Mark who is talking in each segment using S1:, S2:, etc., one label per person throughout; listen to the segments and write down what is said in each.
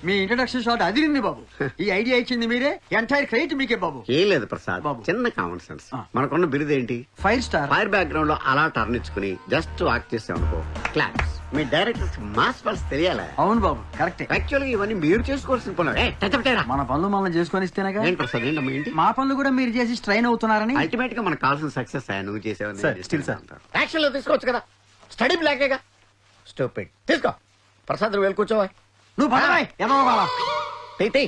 S1: మీ introduction shot అదిరింది బాబు. ఈ idea ఇచ్చింది మీరే, ఎంటైర్ క్రెడిట్ మీకే బాబు.
S2: ఏం లేదు ప్రసాద్
S1: బాబు.
S2: చిన్న కామన్ సెన్స్. మనకున్న బిరుదేంటి?
S1: 5 స్టార్.
S2: ఫైర్ బ్యాక్గ్రౌండ్ లో అలా టర్న్ ఇచ్చుకుని జస్ట్ వాక్ చేసామనుకో క్లాప్స్. మీ డైరెక్టర్స్ మాస్ పల్స్ తెలియాలా?
S1: అవును బాబు, కరెక్టే.
S2: యాక్చువల్గా ఇవన్నీ మీరు చేసుకోవాల్సిన పనులు.
S1: మన పనులు మనం చేసుకొని ఇస్తేనేగా.
S2: ఏంటి ప్రసాద్ ఏంటమ్మా ఏంటి?
S1: మా పనులు కూడా మీరు చేసి స్ట్రైన్ అవుతున్నారని.
S2: అల్టిమేట్ గా మనకు కావాల్సిన సక్సెస్ నువ్వు చేసేవని
S1: స్టిల్ సార్
S2: యాక్షన్ లో తీసుకోవచ్చు కదా. స్టడీ బ్లాకేగా స్టూపిడ్. తీసుకో ప్రసాద్ నువ్వు వెళ్ళి కూర్చోవా.
S1: నువ్వు పదవాయ్ ఏమో బాబా.
S2: తీ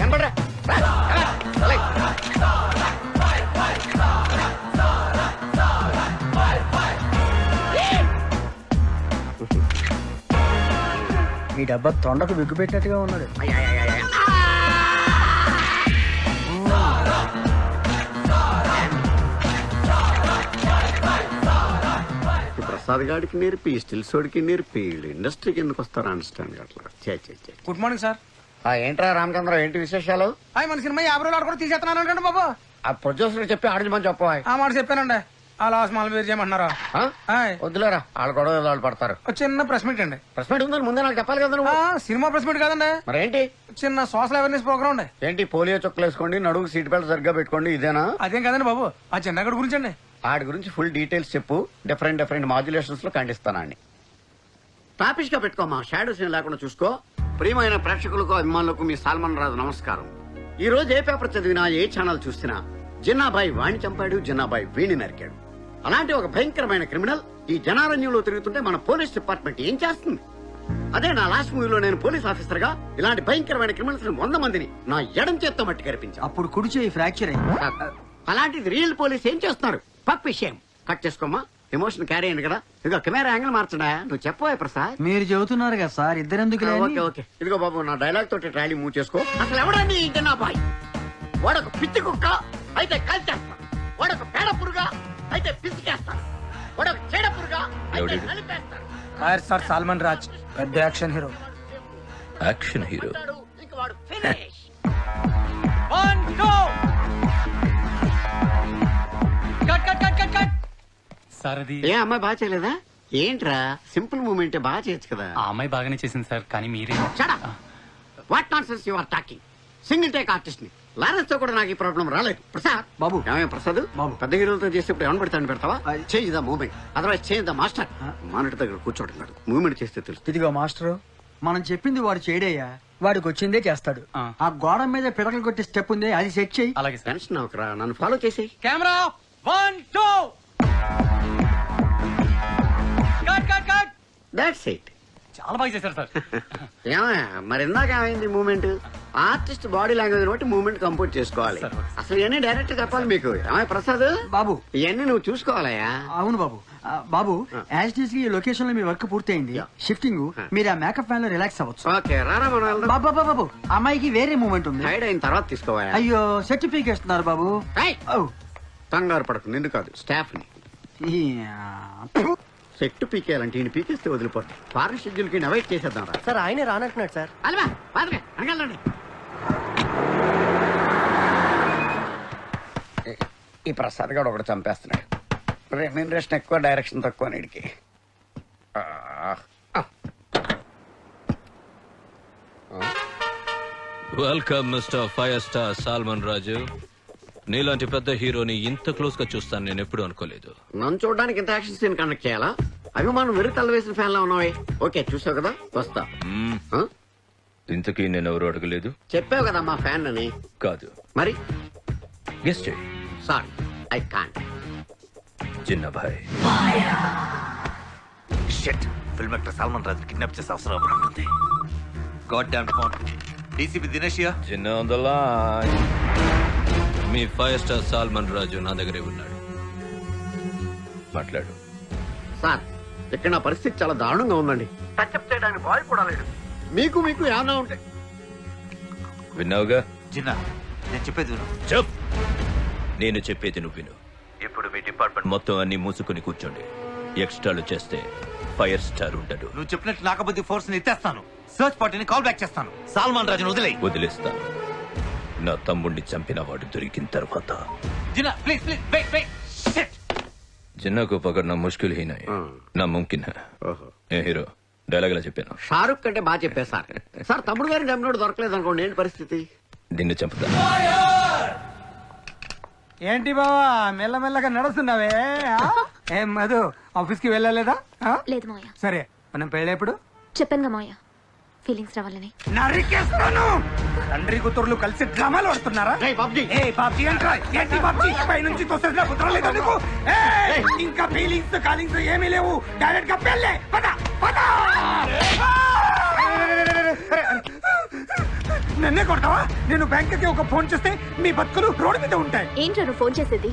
S2: కనపడరా.
S1: ఈ డబ్బా తొండకు బిగ్గు పెట్టినట్టుగా ఉన్నాడు.
S2: ప్రసాద్ గాడికి నేర్పి స్టిల్ సోడికి నేర్పి ఇండస్ట్రీకి ఎందుకు వస్తారా అండర్స్టాండ్ అట్లా.
S3: Good morning sir.
S2: ఏంట్రా రామచంద్ర ఏంటి విశేషాలు?
S3: మన సినిమా 50 రోజులు కూడా తీసేస్తున్నాను బాబు.
S2: ఆ ప్రొడ్యూసర్ చెప్పి ఆడికి మంచి చెప్పవా.
S3: ఆ మాట చెప్పానండి. ఆ లాస్ట్ మాల మీరు చేయమంటున్నారా?
S2: వద్దులేరా వాళ్ళు గొడవ వాళ్ళు పడతారు.
S3: చిన్న ప్రెస్ మీట్ అండి.
S2: ప్రెస్ మీట్ ఉందని ముందే నాకు చెప్పాలి కదా నువ్వు.
S3: సినిమా ప్రెస్ మీట్ కాదండి.
S2: మరేంటి?
S3: చిన్న సోషల్ అవేర్నెస్ ప్రోగ్రామ్ అండి.
S2: ఏంటి పోలియో చుక్కలు వేసుకోండి, నడుగు సీట్ బెల్ట్ సరిగ్గా పెట్టుకోండి, ఇదేనా?
S3: అదేం కదండి బాబు, ఆ చిన్నగడి గురించి అండి.
S2: ఆడి గురించి ఫుల్ డీటెయిల్స్ చెప్పు. డిఫరెంట్ మాడ్యులేషన్స్ లో ఖండిస్తానండి. టాపిక్ గా పెట్టుకోమా, షాడో సీన్ లేకుండా చూసుకో. ప్రియమైన ప్రేక్షకులకు అభిమానులకు మీ సాల్మన్ రాజు నమస్కారం. ఈ రోజు ఏ పేపర్ చదివినా ఏ ఛానల్ చూసినా జిన్నాబాయి వాణ్ణి చంపాడు, జిన్నాబాయి వీణి నరికాడు. అలాంటి ఒక భయంకరమైన క్రిమినల్ ఈ జనారణ్యంలో తిరుగుతుంటే మన పోలీస్ డిపార్ట్మెంట్ ఏం చేస్తుంది? అదే నా లాస్ట్ మూవీలో నేను పోలీస్ ఆఫీసర్ గా ఇలాంటి భయంకరమైన క్రిమినల్స్ 100 మందిని నా ఎడం చేత్తో మట్టి కనిపించాను.
S1: అప్పుడు కుడి చేయి ఫ్రాక్చర్ అయింది.
S2: అలాంటిది రియల్ పోలీస్ ఏం చేస్తున్నారు? పక్ విషయం కట్ చేసుకోమా. ఎమోషన్ క్యారీ అయింది కదా. ఇదిగో కెమెరా యాంగిల్ మార్చడా. నువ్వు చెప్పవా ప్రసాద్.
S1: మీరు చెబుతున్నారు కదా సార్, ఇద్దరెందుకు?
S2: ఓకే ఇదిగో బాబు నా డైలాగ్ తోటి ట్రాలీ మూవ్ చేసుకో. అసలు ఎవడండి జనాబాయ్? వాడొక పిచ్చి కుక్క అయితే కాల్చేస్తా, వాడొక పేడ పురుగా అయితే పిసికేస్తాను, వాడొక చెడ పురుగా అయితే నలిపేస్తాను.
S3: సార్ సాల్మన్ రాజ్ పెద్ద యాక్షన్ హీరో.
S4: యాక్షన్ హీరో
S2: ఇంక వాడు ఫినిష్.
S5: సార్ అది
S2: ఏ అమ్మాయి బాగా చేయలేదా? ఏంట్రా సింపుల్ మూమెంట్ బాగా చేయొచ్చు కదా.
S5: ఆ అమ్మాయి బాగానే చేసింది సార్, కానీ మీరే.
S2: What nonsense you are talking. Single take artist ని లారెన్స్ తో కూడా నాకు ఈ ప్రాబ్లం రాలేదు. ప్రసాద్
S1: బాబు.
S2: ఏమయ్య ప్రసాద్
S1: బాబు.
S2: పెద్ద హీరోలతో చేసేప్పుడు ఏమని పెడతాను పెడతావా? Change the moment, otherwise change the master. Monitor దగ్గర కూర్చోవడం కాదు, మూమెంట్ చేస్తే తెలుసు.
S1: ఇదిగో మాస్టర్, మనం చెప్పింది వాడు చేయడయ్యా, వాడికి వచ్చిందే చేస్తాడు. ఆ గోడ మీద పిడకలు కొట్టే స్టెప్ ఉంది, అది సెట్ చెయ్యి.
S5: అలాగే సార్.
S2: టెన్షన్ అవకరా, నన్ను ఫాలో చేసేయి.
S3: Camera 1 2 cut.
S2: That's it.
S5: చాలా బాగా చేశారు సార్.
S2: ఏమయ్యా మరి ఇందాక ఏమైంది మూమెంట్? ఆర్టిస్ట్ బాడీ లాంగ్వేజ్ బట్టి మూమెంట్ కంపోజ్ చేసుకోవాలి. అసలు ఇవన్నీ డైరెక్ట్ చెప్పాలి మీకు. ఏమయ్య ప్రసాద్
S1: బాబు,
S2: ఇవన్నీ నువ్వు చూసుకోవాలయ్యా.
S1: అవును బాబు. బాబు యాజ్ టీస్ ఈ లొకేషన్ లో మీ వర్క్ పూర్తయింది. షిఫ్టింగ్ మీరు ఆ మేకప్ ఫ్యాన్ లో రిలాక్స్ అవ్వచ్చు.
S2: ఓకే రారా మనం వెళ్దాం.
S1: బాబు బాబు, అమ్మాయికి వేరే మూమెంట్ ఉంది.
S2: టైడ్ అయిన తర్వాత తీసుకోవా.
S1: అయ్యో సర్టిఫికేట్ ఇస్తున్నారు బాబు.
S2: కంగారు పడకు, నిన్ను కాదు స్టాఫ్ ని. సెట్ పీకేయాలంటే ఈయన పీకేస్తే వదిలిపోతాయి. ఫారెన్ షెడ్యూల్ కి అవాయిడ్ చేసేద్దాం రా.
S1: సార్ ఆయనే రానంటున్నాడు సార్.
S2: అలవా అనగలండి. ఈ ప్రసాద్ గారు ఒకటి చంపేస్తున్నాడు. రెమ్యూనరేషన్ ఎక్కువ, డైరెక్షన్ తక్కువ నీడికి.
S4: Welcome mister fire star Salman Raju. నీలాంటి పెద్ద హీరోని ఇంత క్లోజ్ గా చూస్తాను నేను ఎప్పుడు అనుకోలేదు.
S2: నన్ను చూడడానికి ఇంత యాక్షన్ సీన్ కండక్ట్ చేయాలా? అభిమానం వెరు తల వేసిన ఫ్యాన్ లా ఉన్నావే. ఓకే చూసావు కదా, వస్తా.
S4: ఇంతకీ నేను ఎవరు అడగలేదు.
S2: చెప్పావు కదా మా ఫ్యాన్ అని.
S4: కాదు
S2: మరి
S4: గెస్ట్ చేయి.
S2: Sorry I can't.
S4: చిన్నబాయ్.
S6: Shit, film actor Salman Raj kidnap చేసే అవసరం ఉంటుంది. Goddamn phone. డీసీపీ దినేషియా.
S4: చిన్న ఆన్ ద లైన్. మీ ఫైర్ స్టార్ సాల్మన్ రాజు నా దగ్గరే ఉన్నాడు, మాట్లాడు.
S2: సార్ ఇక్కడ నా పరిస్థితి చాలా దారుణంగా ఉందండి. టచ్అప్ చేయడానికి బాయ్ కూడా లేడు. మీకు ఏమన్నా ఉంటే.
S4: విన్నావుగా
S6: జిన్నా, నేను చెప్పేది విను.
S4: చెప్. నేను చెప్పేది నువ్వు విను.
S6: ఇప్పుడు మీ డిపార్ట్మెంట్
S4: మొత్తం అన్ని మూసుకుని కూర్చోండి. ఎక్స్ట్రాలు చేస్తే ఫైర్ స్టార్ ఉండడు.
S6: నువ్వు చెప్పినట్టు నాకబద్ది ఫోర్స్ ని ఎత్తేస్తాను. సర్చ్ పార్టీని కాల్ బ్యాక్ చేస్తాను. సల్మాన్ రాజును
S4: వదిలేస్తాను. నా తమ్ముడిని చంపిన వాడు దొరికిన తర్వాత.
S6: జిన్నా ప్లీజ్ వెయిట్. షిట్.
S4: చిన్న को पकड़ना मुश्किल ही नहीं ना मुमकिन है ఏ హీరో డైలాగ్ లా చెప్పాను
S2: షారుఖ్ కంటే బాగా చెప్పారు సార్. సార్ తమ్ముడు గారిని చంపినోడు దొరకలేదు అనుకోండి, ఏంటి పరిస్థితి?
S4: దీన్ని చంపుతా
S3: ఏంటి బావా మెల్లమెల్లగా నడుస్తున్నావే ఆ? ఏం మధు ఆఫీస్ కి వెళ్ళలేదా ఆ?
S7: లేదు మావయ్య,
S3: సరే మనం పెళ్ళేప్పుడు
S7: చెప్పాను మావయ్య ఫీలింగ్స్ రావాలని.
S3: నరికేస్తాను. తండ్రి కూతుర్లు కలిసి డ్రామాలు ఆడుతున్నారా?
S2: రేయ్ బాబ్జీ.
S3: ఏ బాబ్జీ అంటారా? ఏంటి బాబ్జీ పై నుంచి తోసేసిన కుదరలేదు నీకు? ఏయ్, ఇంకా ఫీలింగ్స్ కాలింగ్స్ ఏమీ లేవు, డైరెక్ట్ గా పెళ్ళే. పద పద. నన్నే కొడతావా? నేను బ్యాంక్ కి ఒక ఫోన్ చేస్తే మీ బతుకులు రోడ్డు మీద ఉంటాయి.
S7: ఏంట్రా నువ్వు ఫోన్ చేసేది?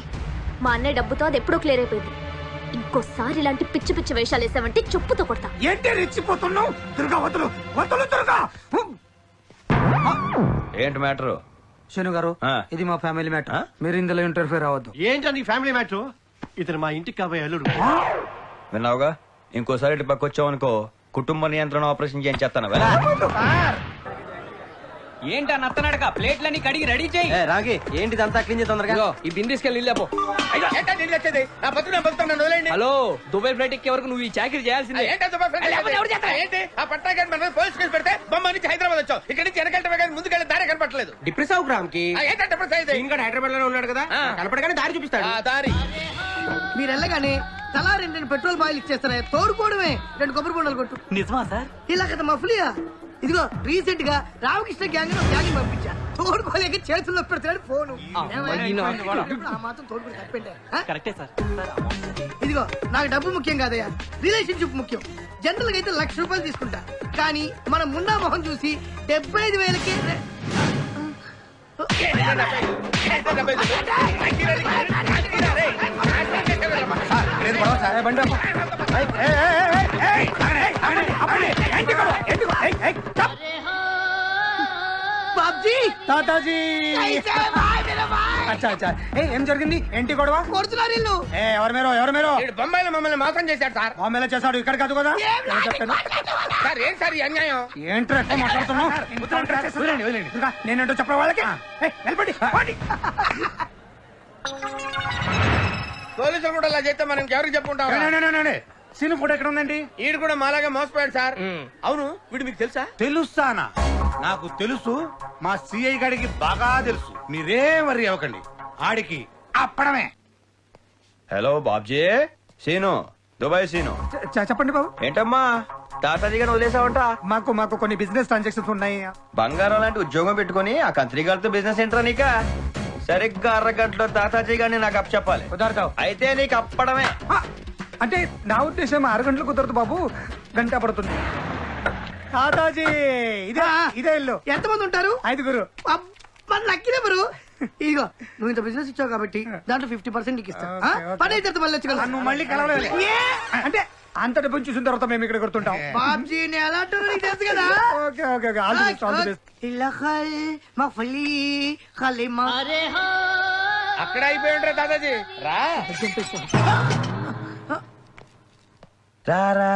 S7: మా అన్నయ్య డబ్బుతో అది ఎప్పుడో క్లియర్ అయిపోయింది. ఇంకోసారి ఇలాంటి పిచ్చి పిచ్చి వేషాలు వేసావంటే చెప్పుతో కొడతా.
S3: ఏంటి రెచ్చిపోతున్నావు? దుర్గా వదులు వదులు దుర్గా.
S8: ఏంటి మ్యాటర్?
S1: శను గారు
S8: ఆ.
S1: ఇది మా ఫ్యామిలీ మ్యాటర్, మీరు ఇందులో ఇంటర్ఫియర్ అవ్వద్దు.
S9: ఏంటండి ఫ్యామిలీ మ్యాటర్? ఇతను మా ఇంటికి కాబోయే అల్లుడు.
S8: విన్నావుగా, ఇంకోసారి ఇటు పక్క వచ్చావనుకో కుటుంబ నియంత్రణ ఆపరేషన్ చేయించేస్తాను.
S5: ఏంటా నత్తనడక ప్లేట్లన్నీ కడిగి రెడీ చేయి.
S1: రాగి ఏంటి అంతా క్లీన్ చేసి తొందరగా.
S5: ఈ బిందెస్కెళ్ళి లేపో. హలో, దుబాయ్ ఫ్లైట్ ఎక్కే వరకు నువ్వు ఈ చాకరీ చేయాల్సిందే.
S3: హైదరాబాద్ వచ్చావు, ఇక్కడ నుంచి వెనకెళ్ళటమే కానీ ముందుకెళ్ళి దారి కనపడలేదు. డిప్రెస్ అవు గ్రామ్ కి హైదరాబాద్ లోనే ఉన్నాడు కదా, కనపడగానే దారి చూపిస్తాడు. దారి
S1: మీరు వెళ్ళగానే తలా 2 పెట్రోల్ బాయిల్ ఇచ్చేస్తారా? తోడుకోవడమే 2 కొబ్బరి బొండాలు కొట్టు.
S5: నిజమా సార్?
S1: ఇలా కదా మఫ్లియా. ఇదిగో రీసెంట్ గా రామకృష్ణ గ్యాంగ్ గ్యాంగ్ పంపించా. తోడుకోలేక చేతుల్లో పెడతాడు ఫోను. ఆ మాత్రం తోడుకుని తప్పండి.
S5: కరెక్టే సార్.
S1: ఇదిగో నాకు డబ్బు ముఖ్యం కాదయ్యా, రిలేషన్షిప్ ముఖ్యం. జనరల్ గా అయితే ₹1,00,000 తీసుకుంటా, కానీ మన మున్నా మొహం చూసి 75,000కి బాబ్జీ
S3: తాతాజీ. అచ్చా అచ్చా. ఏం జరిగింది? ఏంటి గొడవ?
S1: కొడుతున్నారు ఇల్లు.
S3: ఎవరు మీరు ఎవరు మీరు?
S5: బొంబాయిలో మమ్మల్ని మోసం చేశాడు సార్.
S3: బాంబేలో చేశాడు, ఇక్కడ కాదు కదా.
S5: సార్ ఏం సార్ ఈ అన్యాయం?
S3: ఏంట్రా ఎక్కువ మాట్లాడుతున్నావు? ఇంకా నేనేంటో చెప్పరా వాళ్ళకి? వెళ్ళిపోండి.
S5: పోలీసులు కూడా అలా చేస్తే మనం ఎవరికి చెప్పుకుంటాం?
S3: సీను ఫోటో ఎక్కడ ఉందండి?
S5: ఈడు కూడా మాలాగా మోసపోయాడు సార్. అవును, వీడు మీకు తెలుసా?
S10: తెలుస్తానా? నాకు తెలుసు, మా సిఐ గారికి బాగా తెలుసు. మీరేం వరి అవ్వకండి, ఆడికి అప్పడమే.
S8: Hello Babji, Seenu, Dubai Seenu.
S3: చెప్పండి బాబు.
S8: ఏంటమ్మా తాతాజీ గారిని వదిలేసావంట?
S3: మాకు కొన్ని బిజినెస్ ట్రాన్సాక్షన్స్ ఉన్నాయి.
S8: బంగారం లాంటి ఉద్యోగం పెట్టుకుని ఆ కంత్రి గారితో బిజినెస్ ఏంట్రా నీక? సరిగ్గా 1.5 గంటలో తాతాజీ గారిని నాకు అప్ చెప్పాలి.
S3: కుదరతావు.
S8: అయితే నీకు అప్పడమే.
S3: అంటే నా ఉద్దేశం 6 గంటలు కుదరదు బాబు, గంట పడుతుంది. తాతాజీ ఇదే ఇల్లు.
S1: ఎంతమంది ఉంటారు?
S3: 5గురు.
S1: మన లక్కీ నెంబరు. ఇదిగో నువ్వు ఇంత బిజినెస్ ఇచ్చావు కాబట్టి దాంట్లో 50% నీకు ఇస్తా. పని అయితే మళ్ళీ వచ్చి
S3: నువ్వు మళ్ళీ కలవలేదు అంటే అంత డబ్బులు చూసిన తర్వాత మేము ఇక్కడ గుర్తుంటాం.
S1: బాబ్జీ ఎలా అంటారో నీకు తెలుసు కదా.
S3: Okay okay okay, all the best, all the best.
S1: ఇల్లఖల్ మఫ్లీ ఖలీమా.
S5: అక్కడ అయిపోయిండ్రా దాదాజీ. రా
S8: రారా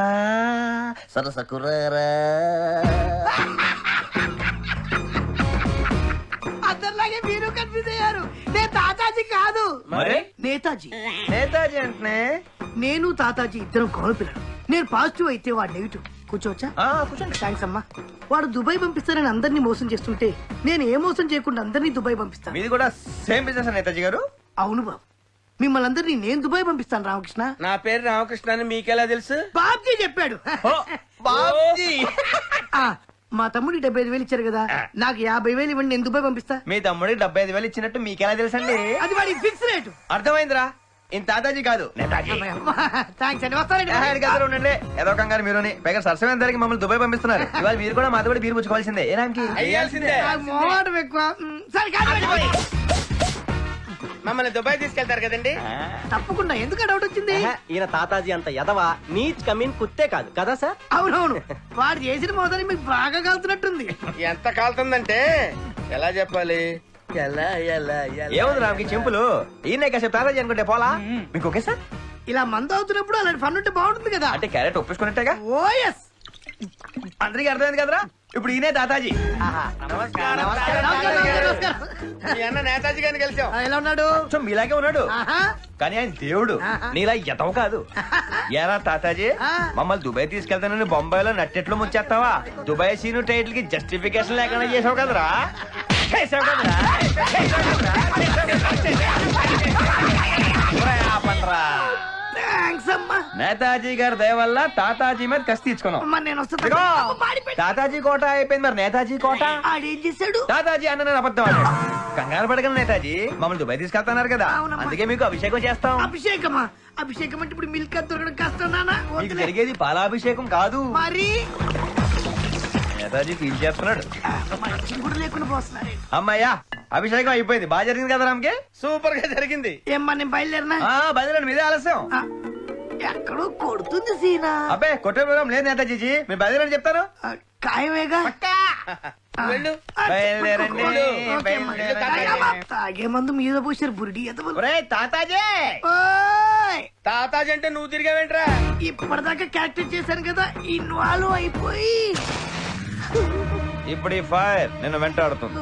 S8: సరసకురారా.
S1: అందరిలాగే మీరు కన్ఫ్యూజ్ అయ్యారు. నేను తాతాజీ కాదు,
S8: మరి
S1: నేతాజీ.
S8: నేతాజీ అంటే
S1: నేను తాతాజీ ఇద్దరం కౌలు పిల్లలు. నేను పాజిటివ్ అయితే వాడు నెగిటివ్. కూర్చోవచ్చా?
S8: కూర్చోండి.
S1: థ్యాంక్స్ అమ్మా. వాడు దుబాయ్ పంపిస్తానని అందరినీ మోసం చేస్తుంటే నేను ఏ మోసం చేయకుండా అందరినీ దుబాయ్ పంపిస్తాను.
S8: మీది కూడా సేమ్ బిజినెస్ నేతాజీ గారు?
S1: అవును బాబు, మిమ్మల్ని అందరినీ నేను దుబాయ్ పంపిస్తాను. రామకృష్ణ.
S5: నా పేరు రామకృష్ణ అని మీకెలా తెలుసు?
S1: బాబ్జీ చెప్పాడు.
S8: బాబ్జీ.
S1: ఆ, మా తమ్ముడికి 75,000 ఇచ్చారు కదా, నాకు 50,000 ఇవ్వండి, నేను దుబాయ్ పంపిస్తా.
S8: మీ తమ్ముడికి 75,000 ఇచ్చినట్టు మీకెలా తెలుసండి?
S1: అది వాడి ఫిక్స్ రేటు.
S8: అర్థమైందిరా, ఇంత తాతాజీ కాదు నేతాజీ.
S1: థ్యాంక్స్ అండి, వస్తానండి.
S8: గదిలో ఉండండి, ఏదో కంగారు మీరుని. పైగా సరసమైన ధరకి మమ్మల్ని దుబాయ్ పంపిస్తున్నారు. ఇవాళ మీరు కూడా మాతో కూడా బీరు పుచ్చుకోవాల్సిందే. ఏ రామ్కి?
S5: అయ్యాల్సిందే.
S1: నాకు మోహమాటం ఎక్కువ. సరే కాదు,
S5: మమ్మల్ని దుబాయ్ తీసుకెళ్తారు కదండి.
S1: తప్పకుండా. ఎందుకు డౌట్ వచ్చింది?
S9: ఈయన తాతాజీ అంత ఎదవా నీచ్ కమీన్ కుత్తే కాదు కదా సార్?
S1: అవునవును, వాడు చేసిన మోసాన్ని మీకు బాగా కలుతున్నట్టుంది.
S5: ఎంత కాలుతుందంటే ఎలా చెప్పాలి? ఎలా ఎలా
S8: ఏముంది రామ్కి చింపులు. ఈయన కాసేపు తాతాజీ అనుకుంటే పోలా. మీకు ఓకే సార్?
S1: ఇలా మందు అవుతున్నప్పుడు అలాంటి ఫన్ ఉంటే బాగుంటుంది కదా.
S8: అంటే క్యారెట్ ఒప్పించుకున్నట్టేగా.
S1: ఓ ఎస్,
S8: అందరికీ అర్థమైంది కదరా. ఇప్పుడు ఈయనే తాతాజీ.
S1: నమస్కారం.
S5: మీ అన్న నేతాజీ గారిని కలిసాం.
S1: ఎలా ఉన్నాడు?
S8: కొంచెం మీలాగే ఉన్నాడు,
S1: ఆహా.
S8: కానీ ఆయన దేవుడు నీలా ఎతవ కాదు. ఏరా తాతాజీ, మమ్మల్ని దుబాయ్ తీసుకెళ్తానని బొంబాయిలో నట్టెట్లు ముంచేస్తావా? దుబాయ్ సీను టైటిల్ కి జస్టిఫికేషన్ లేకుండా చేసావు కదరా.
S1: థ్యాంక్స్ అమ్మా.
S8: నేతాజీ గారి దయ వల్ల తాతాజీ మీద కసి తీర్చుకున్నాం.
S1: అమ్మా, నేను వస్తాను.
S8: ఇదిగో,
S1: అమ్మ, పాడిపెట్టు.
S8: తాతాజీ కోట అయిపోయింది, మరి నేతాజీ కోట.
S1: ఆడేం చేశాడు?
S8: తాతాజీ అన్న నేను అబద్ధం ఆడాడు. కంగారు పడగలను నేతాజీ, మమ్మల్ని దుబాయ్ తీసుకెళ్తున్నారు కదా,
S1: అవునమ్మా.
S8: అందుకే మీకు అభిషేకం చేస్తాం.
S1: అభిషేకమా? అభిషేకం అంటే ఇప్పుడు మిల్క్ అది దొరకడం కష్టం నాన్న.
S8: మీకు జరిగేది పాలాభిషేకం కాదు.
S1: మరి
S8: నేతాజీ ఫీల్ చేస్తున్నాడు.
S1: మంచి కూడా లేకుండా పోస్తున్నాడు.
S8: అమ్మయ్యా, అభిషేకం అయిపోయింది. బాగా జరిగింది కదా రామ్కి?
S5: సూపర్ గా జరిగింది.
S1: ఏమ్మా, నేను బయలుదేరినా?
S8: బయలుదేరండి, మీదే ఆలస్యం.
S1: ఆ, ఎక్కడో కొడుతుంది సీనా.
S8: అబ్బే కొట్టే ప్రోగ్రాం లేదు నేతాజీ, మీరు బయలుదేరండి చెప్తాను.
S1: ఆ, ఖాయమేగా. ఆ.
S5: వెళ్ళు.
S8: బయలుదేరండి,
S1: ఓకే అమ్మా.
S8: బయలుదేరండి.
S1: తాగే మందు మీద పోసారు బురిడి ఎదవలు.
S8: ఒరేయ్ తాతాజీ,
S1: ఓయ్!
S5: తాతాజీ అంటే నువ్వు తిరిగావేంట్రా?
S1: ఇప్పటిదాకా క్యారెక్టర్ చేశాను కదా, ఇన్వాల్వ్ అయిపోయి
S8: ఇప్పుడు ఈ ఫైర్ నిన్ను వెంటాడుతుంది.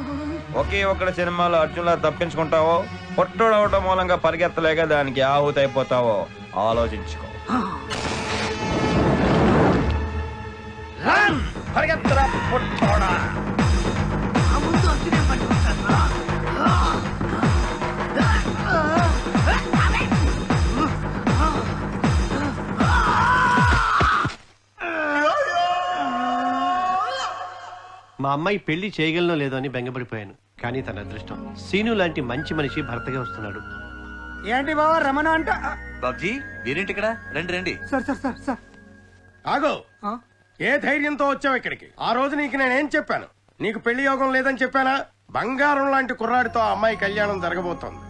S8: ఒకే ఒక్కడి సినిమాలో అర్జున్లా తప్పించుకుంటావో, పొట్టోడవటం మూలంగా పరిగెత్తలేక దానికి ఆహుతి అయిపోతావో ఆలోచించుకో. పరిగెత్తరా పొట్టోడా.
S1: ఆ ముందు అర్జునే పట్టుకుంటాను.
S11: మా అమ్మాయి పెళ్లి చేయగలనో లేదో అని బెంగపడిపోయాను. కానీ తన అదృష్టం సీను లాంటి మంచి మనిషి భర్తగా వస్తున్నాడు.
S3: ఏంటి బావా రమణ అంట?
S6: బాబ్జీ మీరేంటి ఇక్కడ? రండి రండి.
S3: సార్ సార్ సార్ సార్ ఆగో. ఏ ధైర్యంతో వచ్చావు ఇక్కడికి? ఆ రోజు నీకు నేనేం చెప్పాను? నీకు పెళ్లి యోగం లేదని చెప్పానా? బంగారం లాంటి కుర్రాడితో ఆ అమ్మాయి కళ్యాణం జరగబోతోంది.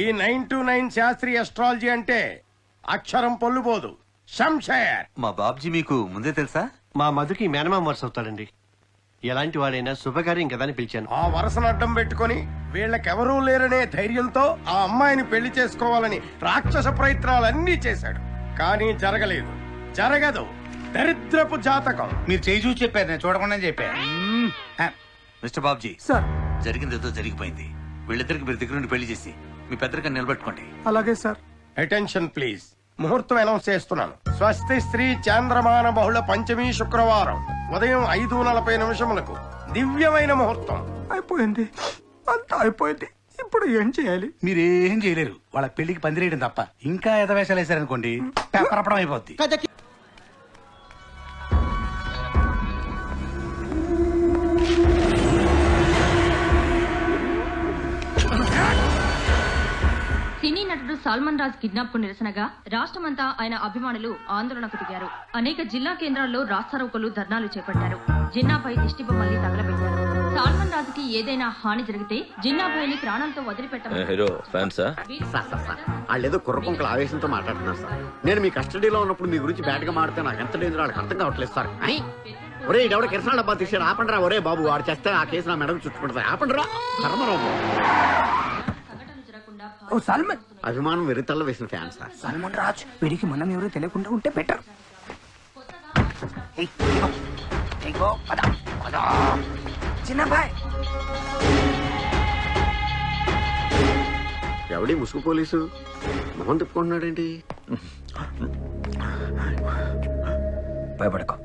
S3: ఈ 929 శాస్త్రీయ అస్ట్రాలజీ అంటే అక్షరం పొల్లుపోదు. శంషేర్.
S6: మా బాబ్జీ మీకు ముందే తెలుసా?
S11: మా మధుకి మేనమామ వరుస అవుతాడండి. ఎలాంటి వాడైనా శుభకార్యం కదా అని పిలిచాను.
S3: ఆ వరసను అడ్డం పెట్టుకుని వీళ్ళకెవరూ లేరనే ధైర్యంతో ఆ అమ్మాయిని పెళ్లి చేసుకోవాలని రాక్షస ప్రయత్నాలన్నీ చేశాడు. కానీ జరగలేదు, జరగదు. దరిద్రపు జాతకం.
S10: మీరు చేయి చూసి చెప్పారు, నేను చూడకుండా చెప్పాను.
S6: మిస్టర్ బాబ్జీ
S3: సార్,
S6: జరిగింది ఏదో జరిగిపోయింది. వీళ్ళిద్దరికి మీరు దగ్గర నుండి పెళ్లి చేసి మీ పెద్దరికని నిలబెట్టుకోండి.
S3: అలాగే సార్. Attention please. ముహూర్తం అనౌన్స్ చేస్తున్నాను. స్వస్తి స్త్రీ చాంద్రమాన బహుళ పంచమి శుక్రవారం ఉదయం 5:40 దివ్యమైన ముహూర్తం. అయిపోయింది, అంతా అయిపోయింది. ఇప్పుడు ఏం చేయాలి?
S10: మీరేం చేయలేరు. వాళ్ళ పెళ్లికి పందిరేయడం తప్ప. ఇంకా ఎదవేషాలు వేశారనుకోండి, పేపరపడం అయిపోద్ది.
S12: సినీ నటుడు సల్మాన్ రాజ్ కిడ్నాప్ కు నిరసనగా రాష్ట్రమంతా ఆయన అభిమానులు ఆందోళనకు దిగారు. అనేక జిల్లా కేంద్రాల్లో రాస్తారోకోలు, ధర్నాలు చేపట్టారు. జిన్నాపై దిష్టి బొమ్మల్ని తగలబెట్టారు. సల్మాన్ రాజ్ కి ఏదైనా హాని జరిగితే జిన్నాపైని ప్రాణాలతో వదిలిపెట్టమని
S4: హీరో ఫ్యాన్సా?
S2: వాళ్ళు ఏదో కుర్రపుంకల ఆవేశంతో మాట్లాడుతున్నారు సార్. నేను మీ కస్టడీలో ఉన్నప్పుడు మీ గురించి బ్యాడ్ గా మాడితే నాకు ఎంత డేంజర్ వాళ్ళకి అర్థం కావట్లేదు సార్. ఒరే ఎవడ కిరసన డబ్బా తీసాడు, ఆపండి రా. ఒరే బాబు, వాడు చేస్తే ఆ కేసు నా మెడకు చుట్టుకుంటుంది. ఆపండి రా. కర్మరావు.
S1: ఓ సల్మాన్.
S2: అభిమానం వెరితల్లో వేసిన ఫ్యాన్ సార్.
S1: సల్మాన్ రాజ్ వీడికి మనం ఎవరో తెలియకుండా ఉంటే బెటర్. చిన్న బాయ్.
S2: ఎవడి ముసుగు పోలీసు మొహం తిప్పుకుంటున్నాడేంటి?
S8: భయపడకో,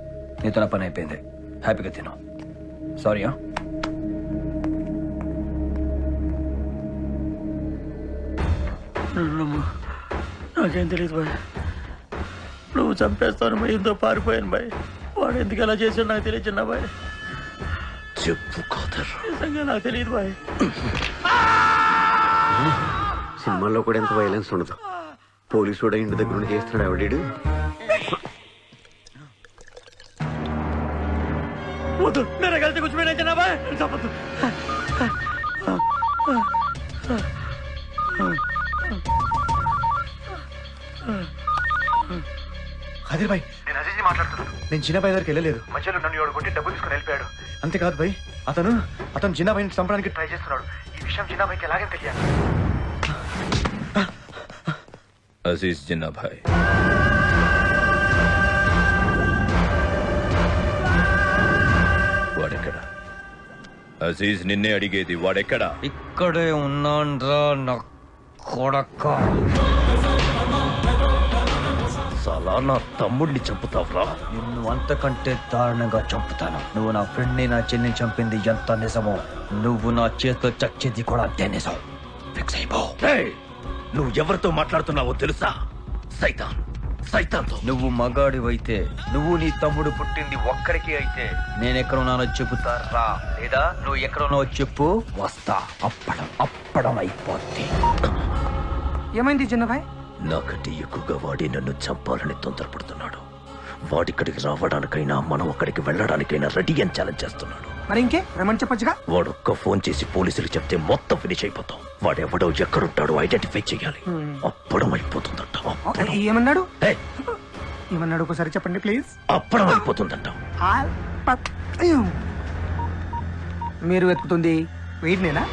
S8: నీతో నా పని అయిపోయింది. హ్యాపీగా తిను. సారీ.
S9: నాకేం తెలియదు బాయ్. నువ్వు చంపేస్తాను భయంతో పారిపోయాను బాయ్. వాడు ఎందుకు ఎలా చేసాడు నాకు తెలియదు చిన్న బాయ్.
S2: చెప్పు కాదర్.
S9: నిజంగా నాకు తెలియదు బాయ్.
S2: సినిమాల్లో కూడా ఎంత వైలెన్స్ ఉండదు. పోలీసు కూడా ఇంటి దగ్గర నుండి చేస్తున్నాడు ఎవడీడు.
S9: వద్దు, నేను కలిసి కూర్చోపోయినా చిన్న బాయ్. చెప్పద్దు.
S6: అదే భాయ్, నేను అజయ్ మాట్లాడుతున్నాను. నేను చిన్నబాయ్ దగ్గరికి వెళ్ళలేదు. మధ్యలో నన్ను ఎవడు కొట్టి డబ్బు తీసుకుని వెళ్ళిపోయాడు. అంతేకాదు భాయ్, అతను చిన్నబాయిని చంపడానికి ట్రై చేస్తున్నాడు. ఈ విషయం చిన్నబాయికి ఎలాగే తెలియాలి.
S4: అజీజ్ జిన్నా భాయ్. వాడెక్కడ? అజీజ్ నిన్నే అడిగేది, వాడెక్కడా?
S8: ఇక్కడే ఉన్నాండ్రా నా కొడక్క సలా నా తమ్ముడిని చంపుతావురా? నిన్ను అంతకంటే దారుణంగా చంపుతాను. నువ్వు నా ఫ్రెండ్ ని, నా చెల్లిని చంపింది ఎంత నిజమో, నువ్వు నా చేతితో చచ్చేది కూడా అంతే నిజం. ఫిక్స్ అయిపో. నువ్వు ఎవరితో మాట్లాడుతున్నావో తెలుసా? సైతాన్, సైతాన్తో. నువ్వు మగాడివైతే, నువ్వు నీ తమ్ముడు పుట్టింది ఒక్కడికి అయితే, నేనెక్కడున్నానో చెబుతారా? లేదా నువ్వు ఎక్కడున్నావో చెప్పు, వస్తా. అప్పడం అయిపోద్ది.
S1: ఏమైంది చిన్నబాయ్?
S8: నాకంటే ఎక్కువగా వాడి నన్ను చంపాలని తొందరపడుతున్నాడు. వాడిక్కడికి రావడానికైనా మనం అక్కడికి వెళ్ళడానికైనా రెడీ అని ఛాలెంజ్ చేస్తున్నాడు.
S1: మరి ఇంకే రమణ్ చెప్పొచ్చుగా.
S8: వాడొక్క ఫోన్ చేసి పోలీసులు చెప్తే మొత్తం ఫినిష్ అయిపోతాం. వాడెవడో ఎక్కడుంటాడో ఐడెంటిఫై చేయాలి. అప్పడం అయిపోతుందంట.
S1: ఏమన్నాడు? ఏమన్నాడు ఒకసారి చెప్పండి ప్లీజ్.
S8: అప్పడం అయిపోతుందంట.
S1: మీరు వెతుకుతుంది వీడినేనా?